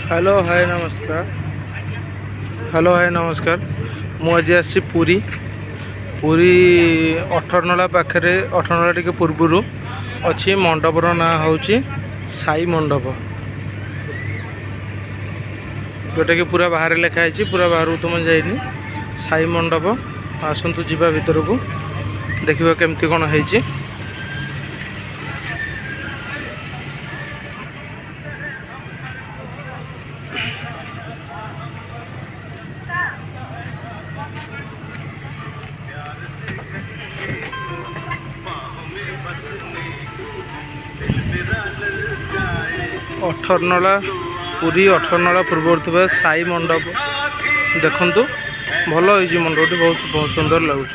Hello hi नमस्कार। Hello hi नमस्कार। मुझे आसी पुरी पुरी अठरनला पाखे अठरनला टे पूर्वर अच्छी मंडपर ना हूँ साई मंडप जोटा कि पूरा बाहर लिखाई पूरा बाहर तुम जाइनि साई मंडप आसतु जा भर को देखा केमती कौन है। अठरनला पुरी अठरनला पूर्व थे साई मंडप देखु भल हो मंडपटी बहुत सुंदर लगुच।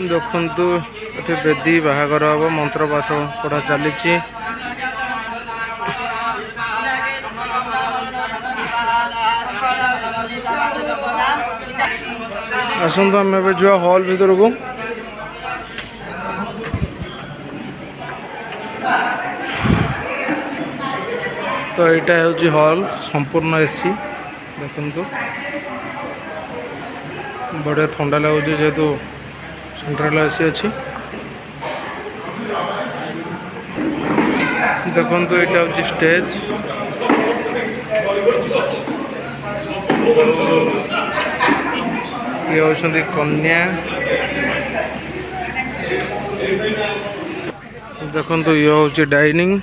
देखु ये बेदी बाहागर हम मंत्र पाठ पढ़ा चली आसतु आम जा हॉल भीतर को। तो यहाँ हूँ हॉल संपूर्ण एसी देखु बढ़िया ठंडा लगुच जेहेतु सेंट्रल एसी अच्छी। देखु यहाँ हूँ स्टेज ये होती कन्या देखु ये हूँ डाइनिंग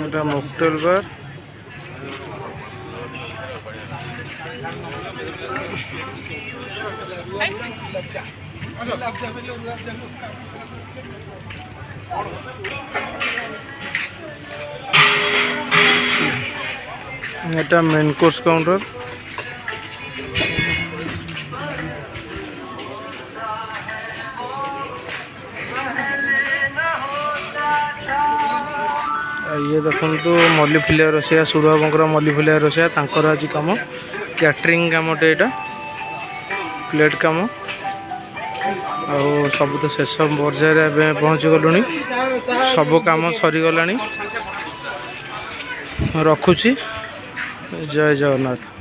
এটা মকটেল বার এটা মেন কোর্স কাউন্টার। ये देखु मल्लीफुलिया रोषिया सूरबाबूर मल्लीफुलिया रोषिया तांकर आज कम कैटरिंग कमटे यहाँ प्लेट कम आ सब तो शेष पर्यायर पहुँच गलु सब कम सरीगला रखुची। जय जगन्नाथ।